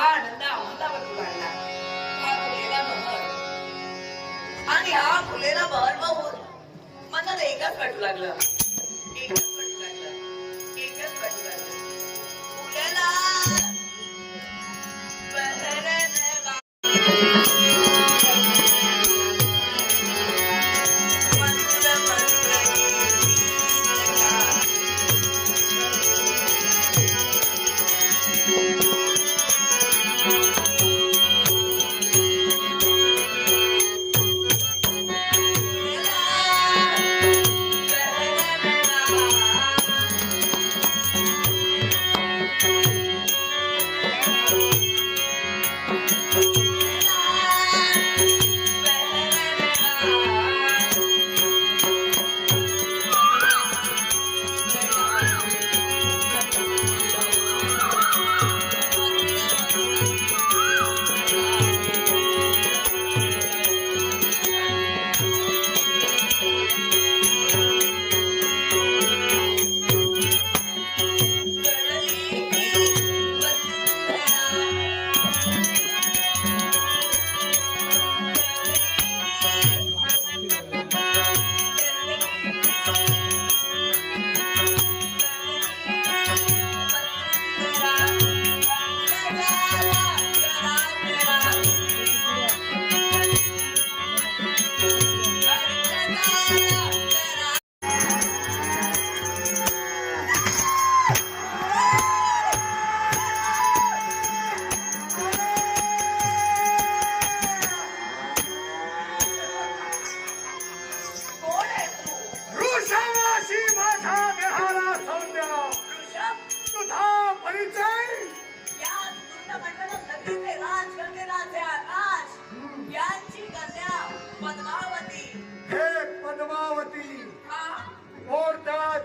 आनंद आम्हालावर उडाला. हा फुलेला बहर आणि हा फुलेला बहर पाहून मनात एकच वाटू लागलं, एकच वाटू लागलं, एकच वाटू लागलं. फुलेला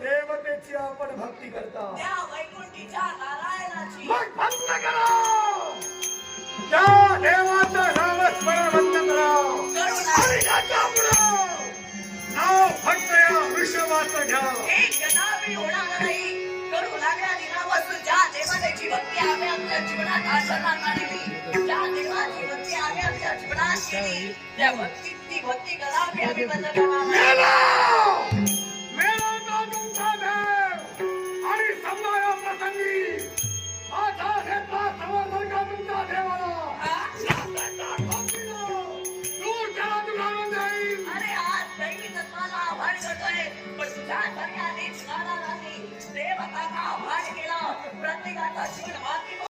देवतेची आपण भक्ती करता, त्या वैकुंठीच्या नारायणाची मग भक्त करा, त्या देवाचं नामस्मरण बंद करा आणि त्याच्या पुढं नाव फक्त या वृषभाचं घ्या. एक जनाबी होणार नाही. करू लागल्या दिनापासून ज्या देवाची भक्ती आम्ही आमच्या जीवनात आचरणात आणली, ज्या देवाची भक्ती आम्ही आमच्या जीवनात केली, त्या भक्ती कदापि आम्ही बंद करणार नाही. आणि समजा प्रसंगी माझा घेतला समर्थन का तुमच्या देवाला दूर त्याला दुरावून जाईल. अरे आज दैवी तत्वाला आव्हान करतोय, पण तुझ्यासारख्या नीच नादालाही देवताचा आव्हान केला. प्रत्येकाचा जीवन